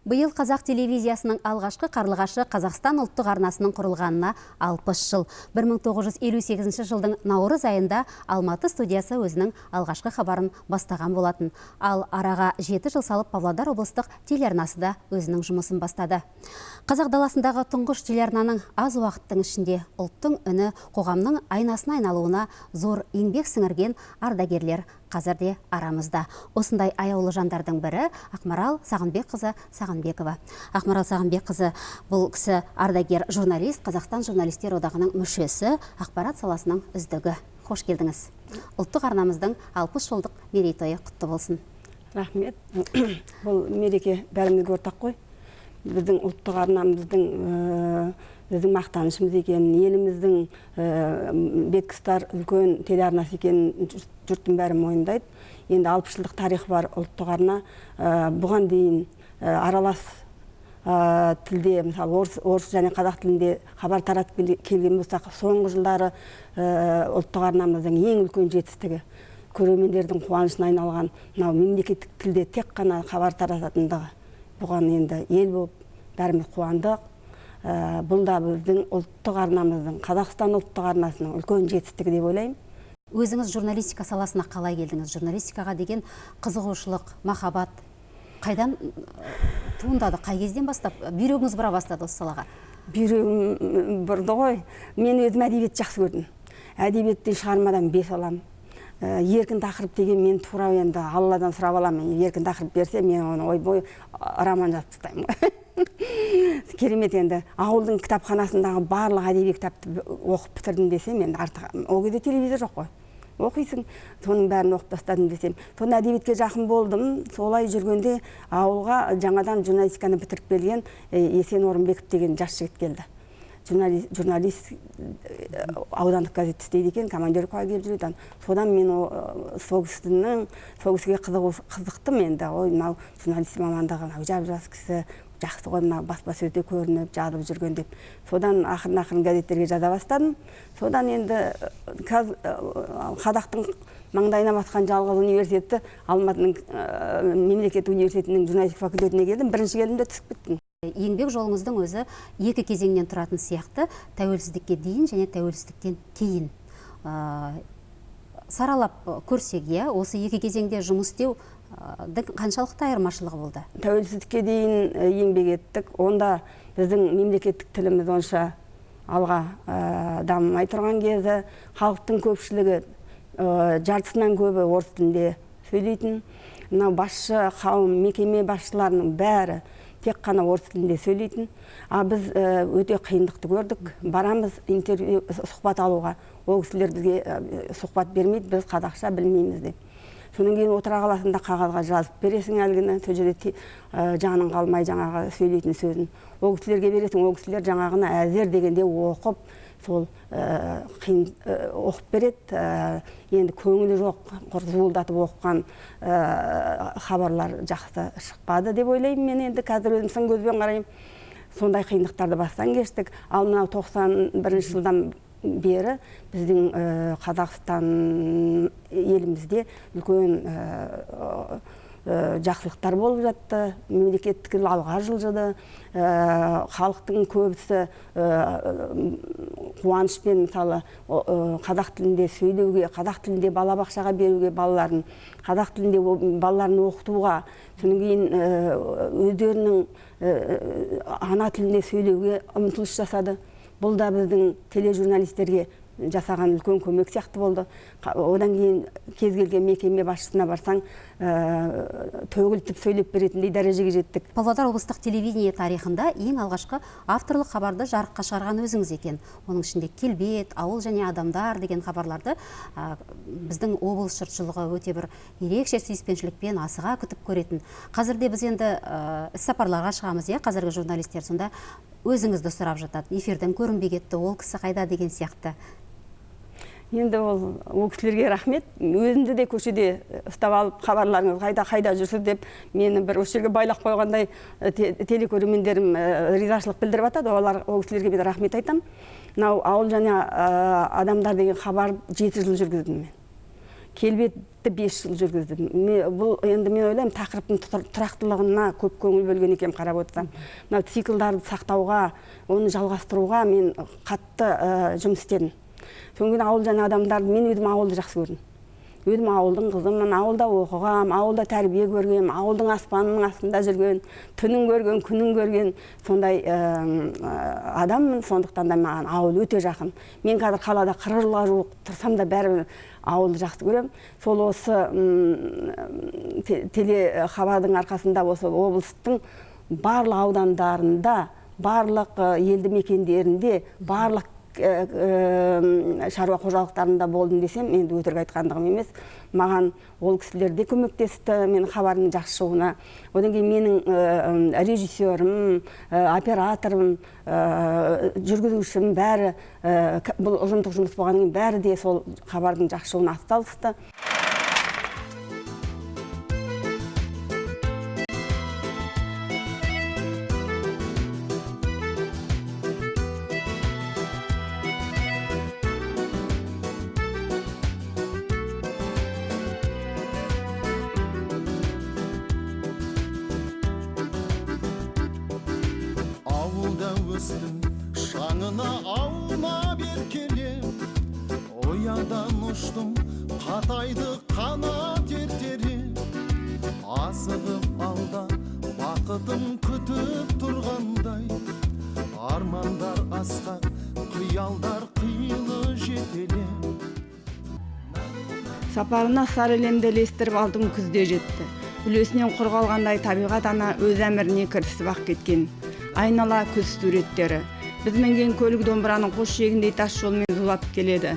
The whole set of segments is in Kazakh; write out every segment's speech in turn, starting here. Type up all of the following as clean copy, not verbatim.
Биыл қазақ телевизиясының алғашқы қарлығашы Қазақстан ұлттық арнасының құрылғанына 60 жыл. 1958 жылдың наурыз айында Алматы студиясы өзінің алғашқы хабарын бастаған болатын. Ал араға 7 жыл салып Павлодар облыстық телеарнасы да өзінің жұмысын бастады. Қазақ даласындағы тұңғыш телеарнаның аз уақыттың ішінде ұлттың үні қоғамның айнасына айналуына зор еңбек сіңірген ардагерлер қазірде арамызда. Осындай аяулы жандардың бірі Ақмарал Сағынбекқызы Сағынбекова. Ақмарал Сағынбекқызы бұл кісі ардагер журналист, Қазақстан журналистер одағының мүшесі, ақпарат саласының үздігі. Қош келдіңіз. Ұлттық арнамыздың 60 жылдық мерейтойы құтты болсын. Рахмет. Бұл мереке бәрімізге ортақ қой. Біздің ұлттық арнамыздың біздің мақтанышымыз екенін, еліміздің бекістар үлкен телеарнасы екенін жұрттың бәрі мойындайды. Енді 60 жылдық тарихы бар ұлттық арна бұған дейін аралас тілде, мысалы орыс және қазақ тілінде хабар таратып келген болсақ, соңғы жылдары ұлттық арнамыздың ең үлкен жетістігі көрермендердің қуанышына айналған мынау мемлекеттік тілде тек қана хабар тарататындығы. Бұған енді ел болып бәріміз қуандық. Бұл да біздің ұлттық арнамыздың, Қазақстан ұлттық арнасының үлкен жетістігі деп ойлаймын. Өзіңіз журналистика саласына қалай келдіңіз? Журналистикаға деген қызығушылық, махаббат қайдан туындады? Қай кезден бастап бүйрегіңіз бұра бастады осы салаға? Бүйрегім бұрды ғой. Мен өзім әдебиетті жақсы көрдім. Әдебиеттен шығармадан 5 аламын. Еркін тақырып деген мен тура енді Алладан сұрап аламын. Еркін тақырып берсе, мен оны ой-бой роман жазып тастаймын. Керемет, енді ауылдың кітапханасындағы барлық әдеби кітапты оқып бітірдім десем, енді артық ол кезде телевизор жоқ қой. Оқисың, соның бәрін оқып тастадым десем. Соны әдебиетке жақын болдым. Солай жүргенде ауылға жаңадан журналистиканы бітіріп келген Есен Орынбеков деген жас жігіт келді. Журналист аудандық газет істейді екен, командировкаға келіп жүреді. Содан мен сол кісіге қызықтым енді. Ой, мынау журналист мамандығы, жап-жас кісі, жақсы ғой, мынау баспасөзде көрініп, жазып жүрген деп. Содан ақырын газеттерге жаза бастадым. Содан енді Қазақтың маңдайына басқан жалғыз университеті Алматының мемлекеттік университетінің журналистика факультетіне келдім. Бірінші келдім де түсіп кеттім. Еңбек жолыңыздың өзі 2 кезеңнен тұратын сияқты, тәуелсіздікке дейін және тәуелсіздіктен кейін. Саралап көрсек, осы 2 кезеңде жұмыс істеу қаншалықты айырмашылығы болды? Тәуелсіздікке дейін еңбек еттік. Онда біздің мемлекеттік тіліміз онша алға дамымай тұрған кезі, халықтың көпшілігі жартысынан көбі орыс тілінде сөйлейтін. Мынау басшы қауым, мекеме басшыларының бәрі тек қана орыс тілінде сөйлейтін. Біз өте қиындықты көрдік. Барамыз интервью, сұхбат алуға. Ол кісілер бізге сұхбат бермейді, біз қазақша білмейміз деп. Содан кейін отыра қаласында қағазға жазып бересің әлгіні, сол жерде жаның қалмай жаңағы сөйлейтін сөзін. Ол кісілерге бересің, ол кісілер жаңағына әзер дегенде оқып, сол қиын оқып береді. Енді көңілі жоқ, зуылдатып оқыған хабарлар жақсы шықпады деп ойлаймын. Мен енді қазір өзім сын көзбен қараймын. Сондай қиындықтарды бастан кештік. Ал мынау 91 жылдан бері біздің Қазақстан елімізде үлкен жақсылықтар болып жатты. Мемлекеттік тіл алға жылжыды. Халықтың көбісі қуанышпен, мысалы, қазақ тілінде сөйлеуге, қазақ тілінде балабақшаға беруге балаларын, қазақ тілінде балаларын оқытуға, содан кейін өздерінің ана тілінде сөйлеуге ұмтылыс жасады. Бұл да біздің тележурналистерге жасаған үлкен көмек сияқты болды. Одан кейін кез келген мекеме басшысына барсаң, төгілтіп сөйлеп беретіндей дәрежеге жеттік. Павлодар облыстық телевидение тарихында ең алғашқы авторлық хабарды жарыққа шығарған өзіңіз екен. Оның ішінде келбет, ауыл және адамдар деген хабарларды біздің облыс жұртшылығы өте бір ерекше сүйіспеншілікпен асыға күтіп көретін. Қазірде біз енді іс-сапарларға шығамыз, қазіргі журналистер сонда өзіңізді сұрап жатады. Эфирден көрінбей кетті, ол кісі қайда деген сияқты. Енді ол кісілерге рахмет. Өзімді де көшеде ұстап алып, хабарларыңыз қайда жүрсіз деп, мені бір осы жерге байлап қойғандай телекөрермендерім ризашылық білдіріп жатады. Ол кісілерге мен рахмет айтам. Мынау ауыл және адамдар деген хабар 7 жыл жүргіздім мен. келбетті 5 жыл жүргіздім. Бұл енді мен ойлаймын, тақырыптың тұрақтылығына көп көңіл бөлген екем қарап отырсам. Мына циклдарды сақтауға, оны жалғастыруға мен қатты жұмыс істедім. Содан кейін ауылдан адамдарды, мен өзім ауылды жақсы көрдім. Өзім ауылдың қызымын, ауылда оқығам, ауылда тәрбие көргем, ауылдың аспанының астында жүрген, түнін көрген, күнін көрген сондай адаммын. Сондықтан да маған ауыл өте жақын. Мен қазір қалада 40 жылға жуық тұрсам да бәрібір ауылды жақсы көрем. Сол осы телехабардың арқасында осы облыстың барлық аудандарында, барлық елді мекендерінде, барлық шаруа қожалықтарында болдым десем, енді өтірік айтқандығым емес. Маған ол кісілер де көмектесті менің хабардың жақсы шығуына. Одан кейін менің режиссерім, операторым, жүргізушім бәрі, бұл ұжымдық жұмыс болғаннан кейін бәрі де сол хабардың жақсы шығуына атсалысты. Шаңына аунап еркелеп, оядан ұштым, қатайды қанат ертереп. Асығып алда бақытым күтіп тұрғандай, армандар асқақ, қиялдар қилы жетелеп. Сапарына сары әлемді ілестіріп алдың күзде жетті. Үлесінен құр қалғандай табиғат ана өз әміріне кірісіп ақ кеткен. Айнала күз суреттері. Біз мінген көлік домбыраның қос жиегіндей тас жолмен зулап келеді.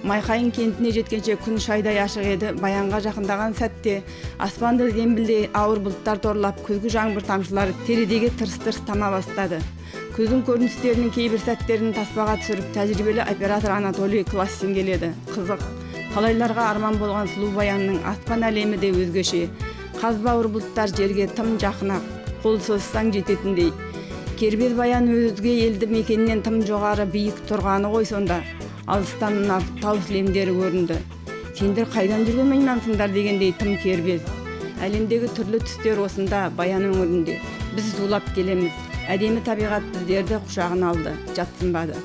Майқайың кентіне жеткенше күн шайдай ашық еді. Баянға жақындаған сәтте аспанды зембілдей ауыр бұлттар торлап, күзгі жаңбыр тамшылары терезеге тырс-тырс тама бастады. Күздің көріністерінің кейбір сәттерін таспаға түсіріп, тәжірибелі оператор Анатолий Классин келеді. Қызық, талайларға арман болған сұлу Баянның аспан әлемі де өзгеше. Қазбауыр бұлттар жерге тым жақын-ақ, қол созсаң жететіндей. Кербез Баян өзге елді мекеннен тым жоғары биік тұрғаны ғой сонда. Алыстан тау сілемдері көрінді. Сендер қайдан жүрген маймансыңдар дегендей тым кербез. Әлемдегі түрлі түстер осында Баян өңірінде. Біз зулап келеміз. Әдемі табиғат біздерді құшағына алды, жатсынбады.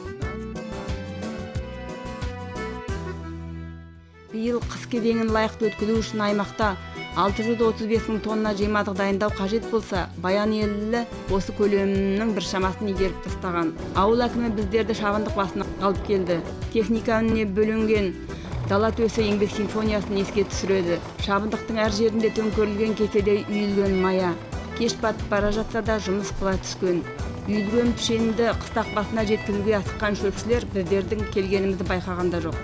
Биыл қыс кезеңін лайықты өткізу үшін аймақта 635 мың тонна жемадық дайындау қажет болса, Баян елі осы көлемнің бір шамасын игеріп тастаған. Ауыл әкімі біздерді шабындық басына алып келді. Техника үніне бөлінген дала төсі еңбек симфониясын еске түсіреді. Шабындықтың әр жерінде төңкерілген кеседей үйілген мая. Кеш батып бара жатса да жұмыс қыла түскен. Үйілген пішенді қыстақ басына жеткізуге асыққан шөпшілер біздердің келгенімізді байқағанда жоқ.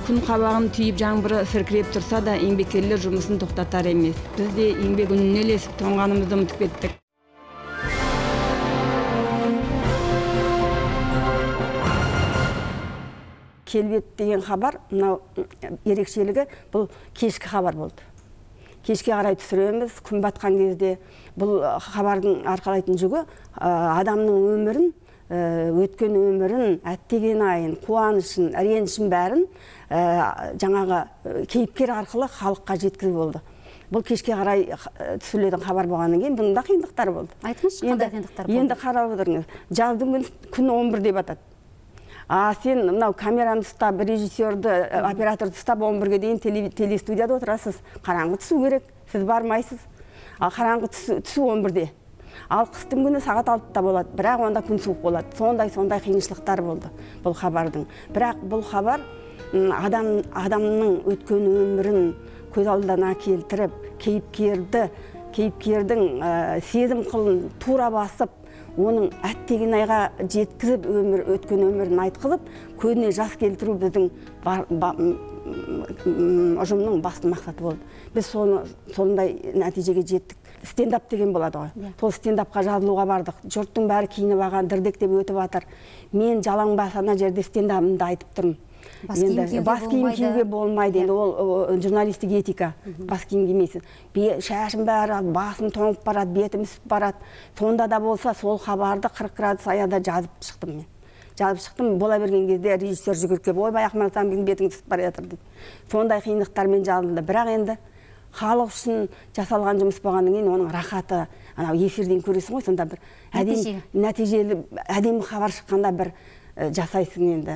Күн қабағын түйіп жаңбыры сіркіреп тұрса да, еңбеккерлер жұмысын тоқтатар емес. Біз де еңбек үніне ілесіп тоңғанымызды ұмытып кеттік. Келбет деген хабар, мынау ерекшелігі, бұл кешкі хабар болды. Кешке қарай түсіреміз, күн батқан кезде бұл хабардың арқалайтын жүгі адамның өмірін, өткен өмірін, әттеген айын, қуанышын, ренішін бәрін жаңағы кейіпкер арқылы халыққа жеткізіп болды. Бұл кешке қарай түсірілетін хабар болғаннан кейін бұның да қиындықтары болды. Айтыңызшы, қандай қиындықтар болды? Енді қарап отырыңыз, жаздың күн 11 деп атады. Сен мынау камераны ұстап, режиссерді, операторды ұстап 11-ге дейін телестудияда отырасыз. Қараңғы түсу керек, сіз бармайсыз. Қараңғы түсу 11-де. Ал қыстың күні сағат 6-та болады, бірақ онда күн суық болады. Сондай қиыншылықтар болды бұл хабардың. Бірақ бұл хабар адамның өткен өмірін көз алдына келтіріп, кейіпкердің сезім қылын тура басып, оның әттеген айға жеткізіп, өткен өмірін айтқызып, көзіне жас келтіру біздің ұжымның басты мақсаты болды. Біз сондай нәтижеге жеттік. Стендап деген болады ғой. Сол стендапқа жазылуға бардық. Жұрттың бәрі киініп алған, дірдектеп өтіп жатыр. Мен жалаң бас ана жерде стендабымды айтып тұрмын. Бас киім киюге болмайды. Енді ол журналистік этика. Бас киім кимейсіз. Шашым бәрі, басым тоңып барады, бетім үсіп барады. Сонда да болса сол хабарды 40 градус аяда жазып шықтым мен. жазып шықтым. Бола берген кезде режиссер жүгіріп келіп, ойбай Ақмарал сенің бетің түсіп бара жатыр дейді. Сондай қиындықтармен жазылды. Бірақ енді халық үшін жасалған жұмыс болғаннан кейін оның рахаты, анау эфирден көресің ғой, сонда бір нәтижелі әдемі хабар шыққанда бір жасайсың енді.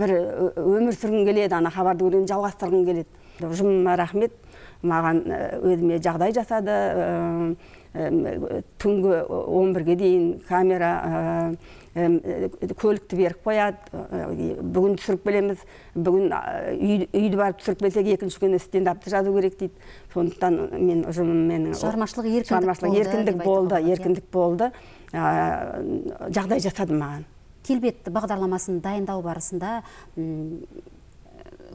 Бір өмір сүргің келеді, ана хабарды көрген жалғастырғың келеді. Ұжымыма рахмет, маған өзіме жағдай жасады. Түнгі 11-ге дейін камера көлікті беріп қояды. Бүгін түсіріп келеміз, бүгін үйді барып түсіріп келсек, екінші күні стендапты жазу керек дейді. Сондықтан мен ұжымыммен шығармашылық еркіндік болды. Жағдай жасады маған. Келбет бағдарламасын дайындау барысында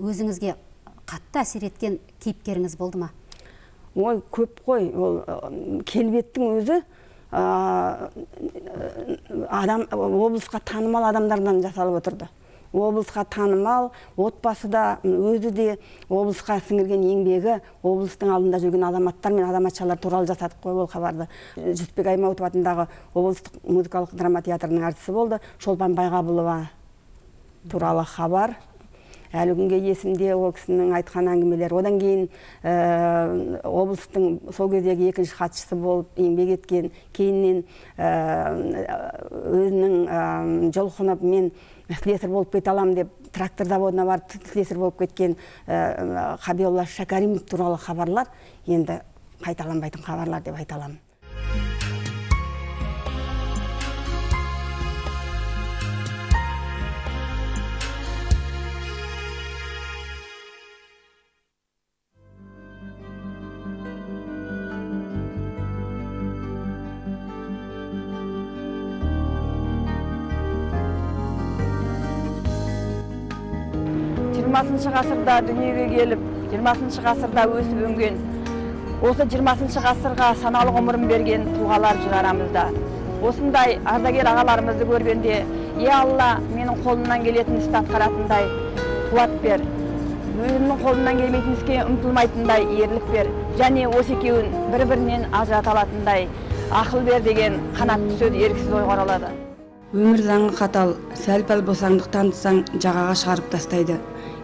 өзіңізге қатты әсер еткен кейіпкеріңіз болды ма? Ой, көп қой. Келбеттің өзі облысқа танымал адамдардан жасалып отырды. Облысқа танымал, отбасы да, өзі де облысқа сіңірген еңбегі, облыстың алдында жүрген азаматтар мен азаматшалар туралы жасадық қой ол хабарды. Жүсіпбек Аймауытов атындағы облыстық музыкалық драма театрының әртісі болды. Шолпан Байғабылова туралы хабар. Әлі күнге есімде ол кісінің айтқан әңгімелер. Одан кейін облыстың сол кездегі екінші хатшысы болып еңбек еткен, кейіннен өзінің жолқынып мен слесарь болып кете аламын деп трактор заводына барып слесарь болып кеткен Қабиолла Шәкәримов туралы хабарлар енді қайталанбайтын хабарлар деп айта аламын. Жиырмасыншы ғасырда дүниеге келіп, 20 ғасырда өсіп өнген, осы 20 ғасырға саналы ғұмырын берген тұлғалар жүр арамызда. Осындай ардагер ағаларымызды көргенде, Алла, менің қолымнан келетін істі атқаратындай қуат бер, өзімнің қолымнан келмейтін іске ұмтылмайтындай ерлік бер, және осы екеуін бір-бірінен ажырата алатындай ақыл бер деген қанатты сөз еріксіз ойға оралады. Өмір заңы қатал, сәл-пәл босаңдық танытсаң жағаға шығарып тастайды.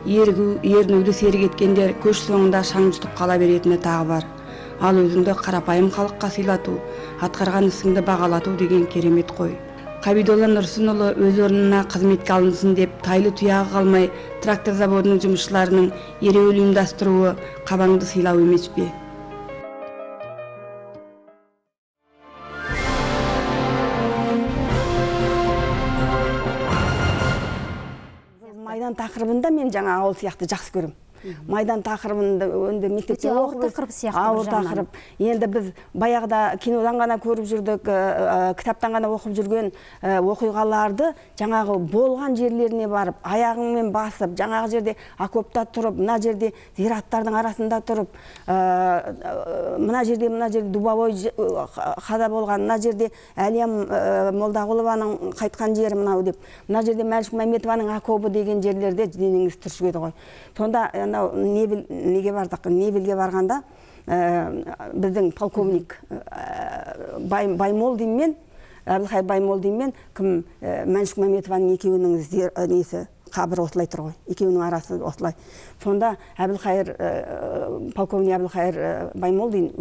Ерінуді серік еткендер көш соңында шаң жұтып қала беретіні тағы бар. Ал өзіңді қарапайым халыққа сыйлату, атқарған ісіңді бағалату деген керемет қой. Қабидолла Нұрсынұлы өз орнына қызметке алынсын деп тайлы тұяғы қалмай трактор заводының жұмысшыларының ереуіл ұйымдастыруы қабаңды сыйлау емес пе? Майдан тақырыбында мен жаңа ауыл сияқты жақсы көрем. Майдан тақырыбында өнді мектепте ауыр тақырып. Енді біз баяғыда кинодан ғана көріп жүрдік, кітаптан ғана оқып жүрген оқиғаларды жаңағы болған жерлеріне барып, аяғыңмен басып, жаңағы жерде окопта тұрып, мына жерде зираттардың арасында тұрып, мына жерде дубовой қада болған, мына жерде Әлиям Молдағұлованың қайтқан жері мынау деп, мына жерде Мәлік Мәметованың окопы деген жерлерде денеңіз түршігеді ғой. Сонда неге бардық? Невелге барғанда біздің полковник Баймолдинмен, Әбілхайыр Баймолдинмен Мәлік Мәметованың екеуінің несі қабірі осылай тұр ғой. Екеуінің арасы осылай. Сонда полковник Әбілхайыр Баймолдин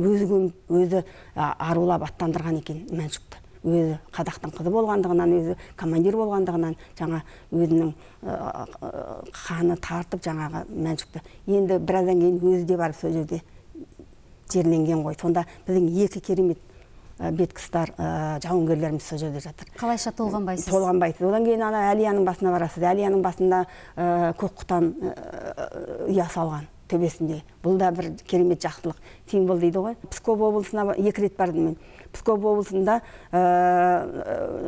өзі арулап аттандырған екен Мәншікті. Өзі қазақтың қызы болғандығынан, өзі командир болғандығынан, жаңа өзінің қаны тартып жаңағы Мәншікті. Енді біраздан кейін өзі де барып сол жерде жерленген ғой. Сонда біздің екі керемет беткістар жауынгерлеріміз сол жерде жатыр. Қалайша толғанбайсыз? Толғанбайсыз. Одан кейін Әлияның басына барасыз. Әлияның басында көк құтан ұя салған төбесінде. Бұл да бір керемет жақсылық символ дейді ғой. Псков облысына 2 рет бардым мен. Псков облысында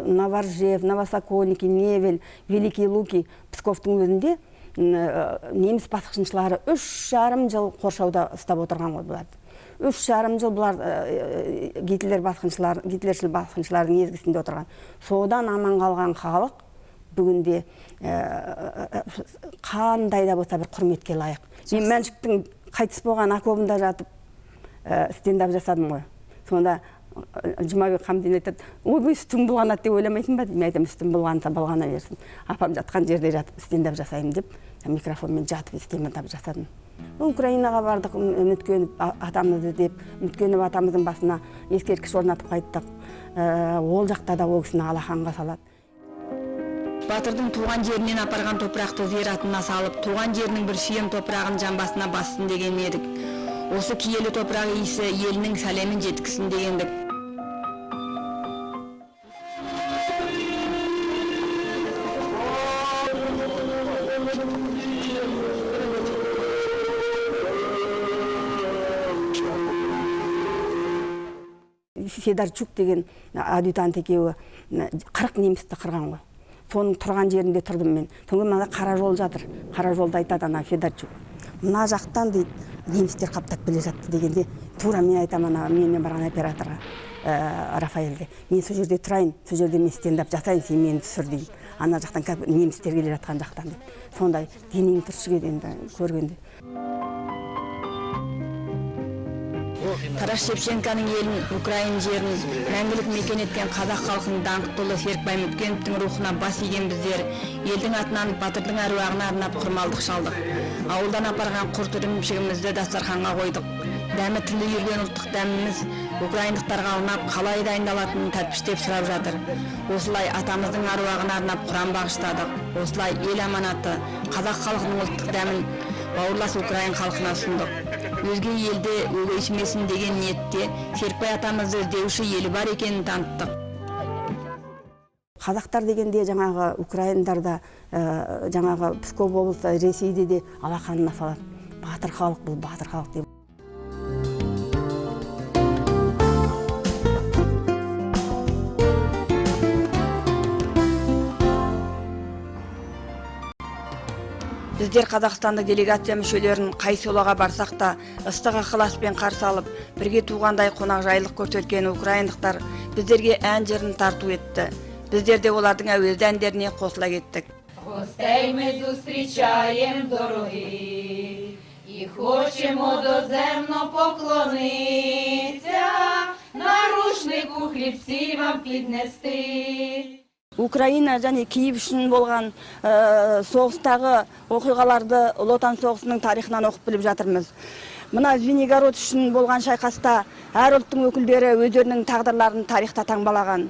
Новоржев, Новосокольники, Невель, Великий Луки, Псковтың өзінде неміс басқыншылары 3,5 жыл қоршауда ұстап отырған ғой бұларды. 3,5 жыл бұлар гитлершіл басқыншылардың езгісінде отырған. Содан аман қалған халық бүгінде қандай да болса бір құрметке лайық. Мен Мәншіктің қайтыс болған окопында жатып стендап жасадым ғой. Сонда Жұмабек Хамдин айтады, ой, үстің былғанады деп ойламайтын ба? Мен айтамын, үстің былғанса былғана берсін. Апам жатқан жерде жатып стендап жасаймын деп, микрофонмен жатып стендап жасадым. Украинаға бардық, үміткеніп атамызды деп, үміткеніп атамыздың басына ескерткіш орнатып қайттық. Ол жақта да ол кісіні алақанға салады. Батырдың туған жерінен апарған топырақты зиратына салып, туған жерінің бір сүйем топырағын жамбасына бассын деген едік. Осы киелі топырақ иісі елінің сәлемін жеткісін дегендік. Федорчук деген адъютант екеуі 40 немісті қырған ғой. Соның тұрған жерінде тұрдым мен. Түнгі мына қара жол жатыр. Қара жолда айтады ана Федорчук. Мына жақтан дейді, немістер қаптап келе жатты дегенде, тура мен айтамын ана менімен барған операторға, Рафаэльге. Мен сол жерде тұрайын, сол жерде мен стендап жасайын, сен мені түсір дейді. Ана жақтан немістер келе жатқан жақтан дейді. Сондай денем түршігеді енді көргенде. Тарас Шевченконың елін, Украин жерін мәңгілік мекен еткен қазақ халқының даңқтылы Серікбай Мүткеновтың рухына бас иген біздер елдің атынан батырдың әруағына арнап құрмалдық шалдық. Ауылдан апарған құрт ірімшігімізді дастарханға қойдық. Дәмі тілі үйірген ұлттық дәміміз украиндықтарға ұнап қалай дайындалатынын тәтпіштеп сұрап жатыр. Осылай атамыздың әруағына арнап құран бағыштадық. Осылай ел аманаты, қазақ халқының ұлттық дәмін бауырлас Украин халқына ұсындық. Өзге елде өгейсімесін деген ниетте Серікбай атамызды іздеуші елі бар екенін таныттық. Қазақтар дегенде жаңағы украиндарда, жаңағы Псков облысы, Ресейде де алақанына салады. Батыр халық бұл, батыр халық деп. Біздер Қазақстандық делегация мүшелерін қай селоға барсақ та ыстық ықыласпен қарсы алып, бірге туғандай қонақжайлық көрсеткен украиндықтар біздерге ән жырын тарту етті. Біздер де олардың әуезді әндеріне қосыла кеттік. Гостей ми зустрічаєм дорогі, і хочемо доземно поклонитися, на рушнику хлібці вам піднести. Украина және Киев үшін болған соғыстағы оқиғаларды Ұлы Отан соғысының тарихынан оқып біліп жатырмыз. Мына Звенигород үшін болған шайқаста әр ұлттың өкілдері өздерінің тағдырларын тарихта таңбалаған.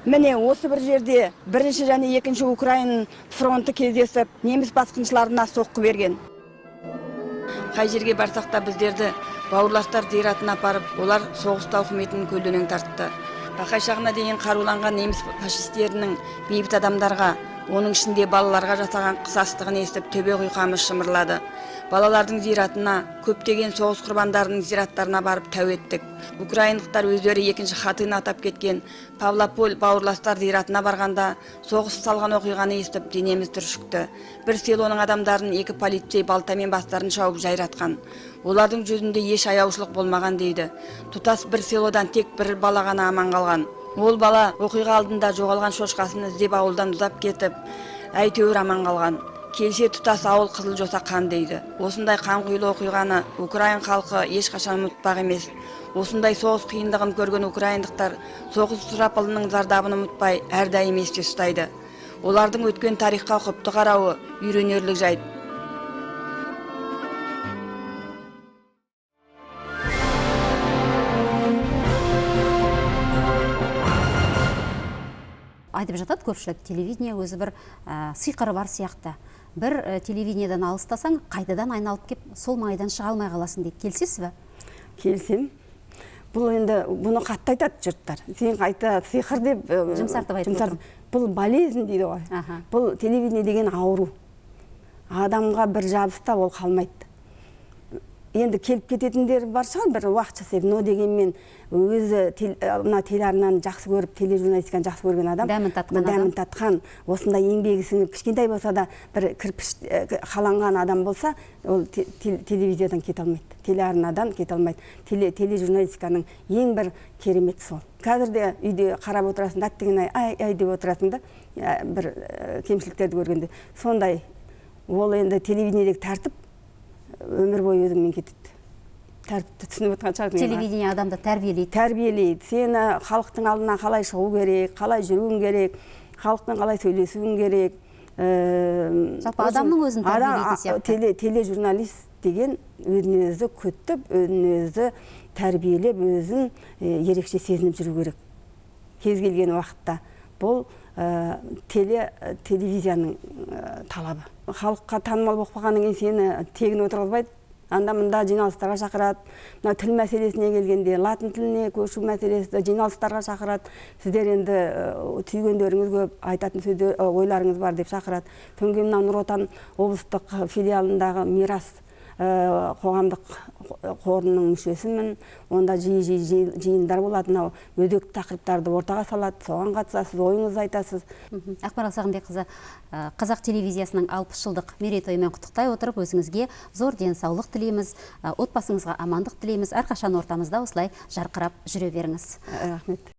Міне осы бір жерде бірінші және екінші Украин фронты кездесіп, неміс басқыншыларына соққы берген. Қай жерге барсақ та біздерді бауырластар зиратына апарып, олар соғыста үкіметінің көлденең тартты. Бақай шағына дейін қаруланған неміс фашистерінің бейбіт адамдарға, оның ішінде балаларға жасаған қысастығын естіп төбе құйқамыз шымырлады. Балалардың зиратына, көптеген соғыс құрбандарының зираттарына барып тәу еттік. Украиндықтар өздері екінші хатын атап кеткен Павлополь бауырластар зиратына барғанда соғыс салған оқиғаны естіп денеміз түршікті. Бір селоның адамдарын екі полицей балтамен бастарын шауып жайратқан. Олардың жүзінде еш аяушылық болмаған дейді. Тұтас бір селодан тек бір бала ғана аман қалған. Ол бала оқиға алдында жоғалған шошқасын іздеп ауылдан ұзап кетіп, әйтеуір аман қалған. Келсе тұтас ауыл қызыл жоса қан дейді. Осындай қанқұйлы оқиғаны Украин халқы ешқашан ұмытпақ емес. Осындай соғыс қиындығын көрген украиндықтар соғыс сұрапылының зардабын ұмытпай әрдайым есте ұстайды. Олардың өткен тарихқа құпты қарауы үйренерлік жайт. Айтып жатады көпшілік, телевидение өзі бір сиқыры бар сияқты. Бір телевидениеден алыстасаң, қайтадан айналып кеп, сол маңайдан шыға алмай қаласың дейді. Келсесіз бе? Келсем. Бұл енді бұны қатты айтады жұрттар. Сен қайта сиқыр деп жұмсартып айтып отыр. Бұл болезнь дейді ғой. Бұл телевидение деген ауру. Адамға бір жабыста ол қалмайды. Енді келіп кететіндер бар шығар, бір уақыт жасап, но дегенмен өзі телеарнаны жақсы көріп, тележурналистиканы жақсы көрген адам, дәмін татқан, осындай еңбегі сіңіп, кішкентай болса да бір кірпіш қаланған адам болса, ол телевизиядан кете алмайды, телеарнадан кете алмайды. Тележурналистиканың ең бір кереметі сол. Қазір де үйде қарап отырасың, әттеген ай деп отырасың да, бір кемшіліктерді көргенде. Сондай, ол енді телевидениедегі тәртіп өмір бойы өзіңмен кетеді. тәртіпті түсініп отырған шығарсың. Телевидение адамды тәрбиелейді. Тәрбиелейді. Сені халықтың алдына қалай шығу керек, қалай жүруің керек, халықпен қалай сөйлесуің керек. Жалпы адамның өзін тәрбиелейтін сияқты. Тележурналист деген өзін өзі күтіп, өзін өзі тәрбиелеп, өзін ерекше сезініп жүру керек. Кез келген уақытта. Бұл телевизияның талабы. Халыққа танымал болып қалғаннан кейін сені тегін отырғызбайды. Анда-мында жиналыстарға шақырады. Мына тіл мәселесіне келгенде, латын тіліне көшу мәселесі жиналыстарға шақырады. Сіздер енді түйгендеріңіз көп, айтатын сөздер, ойларыңыз бар деп шақырады. Содан мына Нұр Отан облыстық филиалындағы Мирас қоғамдық қорының мүшесімін. Онда жиі жиындар болады. Мынау өзекті тақырыптарды ортаға салады. Соған қатысасыз, ойыңызды айтасыз. Ақмарал Сағынбекқызы, Қазақ телевизиясының 60 жылдық мерейтойымен құттықтай отырып, өзіңізге зор денсаулық тілейміз, отбасыңызға амандық тілейміз. Әрқашан ортамызда осылай жарқырап жүре беріңіз. Рахмет.